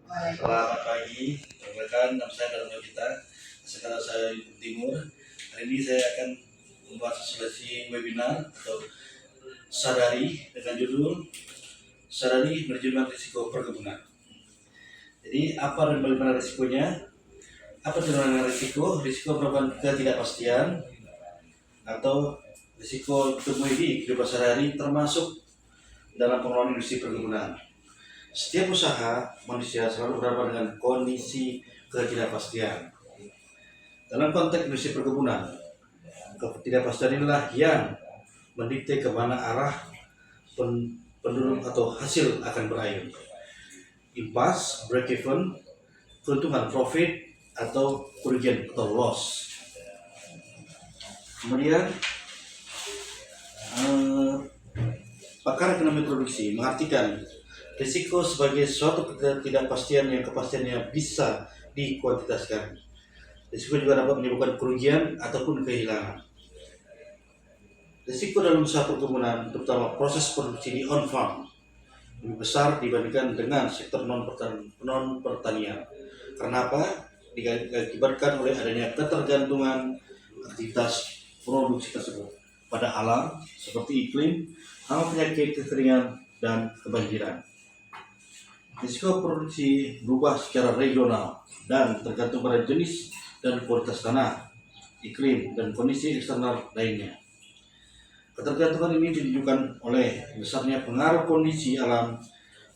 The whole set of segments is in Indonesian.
Selamat pagi, rekan-rekan. Nama saya Darmo Kita. Sekarang saya di Timur. Hari ini saya akan membahas sesi webinar atau sadari dengan judul Sadari Manajemen Risiko Perkebunan. Jadi apa dan bagaimana risikonya? Apa itu namanya risiko? Risiko merupakan ketidakpastian atau risiko ditemui di kehidupan sehari-hari termasuk dalam pengelolaan industri perkebunan. Setiap usaha manusia selalu berhadapan dengan kondisi ketidakpastian. Dalam konteks industri perkebunan, ketidakpastian inilah yang mendikte kemana arah penduduk atau hasil akan berakhir. Impas, break even, keuntungan profit atau kerugian atau loss. Kemudian pakar ekonomi produksi mengartikan risiko sebagai suatu ketidakpastian yang kepastiannya bisa dikuantitaskan. Risiko juga dapat menyebabkan kerugian ataupun kehilangan. Risiko dalam usaha perkebunan, terutama proses produksi di on-farm, lebih besar dibandingkan dengan sektor non-pertanian. Karena apa? Diakibatkan oleh adanya ketergantungan aktivitas produksi tersebut pada alam seperti iklim, hama penyakit, kekeringan, dan kebanjiran. Risiko produksi berubah secara regional dan tergantung pada jenis dan kualitas tanah, iklim, dan kondisi eksternal lainnya. Ketergantungan ini ditunjukkan oleh besarnya pengaruh kondisi alam,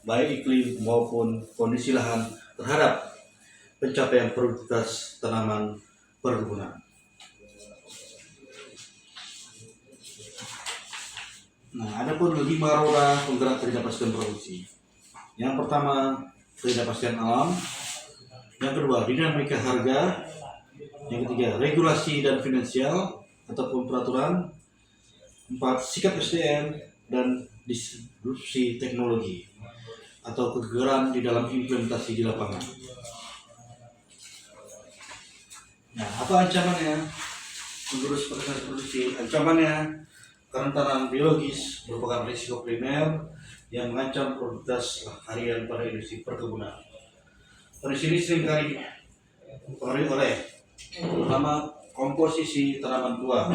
baik iklim maupun kondisi lahan terhadap pencapaian produktivitas tanaman perkebunan. Ada pun 5 roda penggerak ketidakpastian produksi. Yang pertama, ketidakpastian alam. Yang kedua, dinamika harga. Yang ketiga, regulasi dan finansial ataupun peraturan. 4, sikap SDM dan disrupsi teknologi atau kegagalan di dalam implementasi di lapangan. Apa ancamannya? Mengurus proses produksi. Ancamannya, kerentanan biologis merupakan risiko primer yang mengancam produktivitas harian pada industri perkebunan. Kondisi ini seringkali dipengaruhi oleh pertama, komposisi tanaman tua,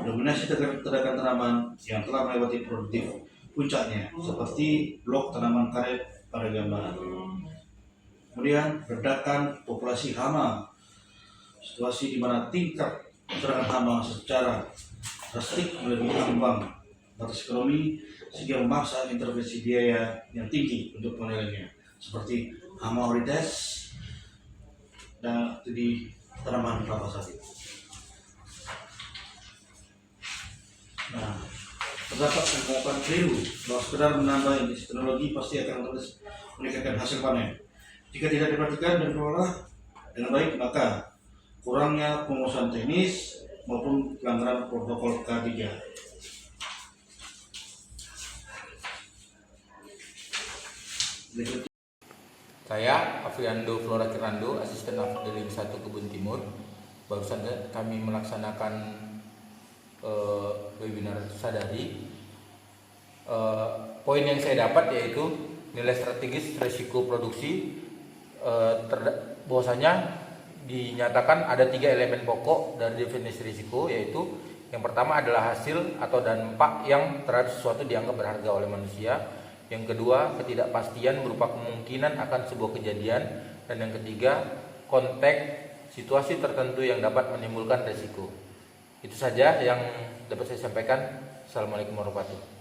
dominasi terdakan tanaman yang telah melewati produktif puncaknya, seperti blok tanaman karet pada gambaran. Kemudian, redakan populasi hama, situasi di mana tingkat serangan hama secara drastik melebihi ambang batas ekonomi sehingga memaksa intervensi biaya yang tinggi untuk penilaiannya, seperti hama orites dan di tanaman kelapa sawit. Terdapat anggapan keliru bahwa sekedar menambah industri teknologi pasti akan terus meningkatkan hasil panen. Jika tidak diperhatikan dan dikelola dengan baik, maka kurangnya penguasaan teknis maupun pelanggaran protokol K3. Saya Afriando Flora Kirando, asisten Afdeling 1 Kebun Timur. Barusan kami melaksanakan webinar sadari. Poin yang saya dapat yaitu nilai strategis risiko produksi. Bahwasanya dinyatakan ada 3 elemen pokok dari definisi risiko, yaitu yang pertama adalah hasil atau dampak yang terhadap sesuatu dianggap berharga oleh manusia. Yang kedua, ketidakpastian berupa kemungkinan akan sebuah kejadian. Dan yang ketiga, konteks situasi tertentu yang dapat menimbulkan risiko. Itu saja yang dapat saya sampaikan. Assalamualaikum warahmatullahi wabarakatuh.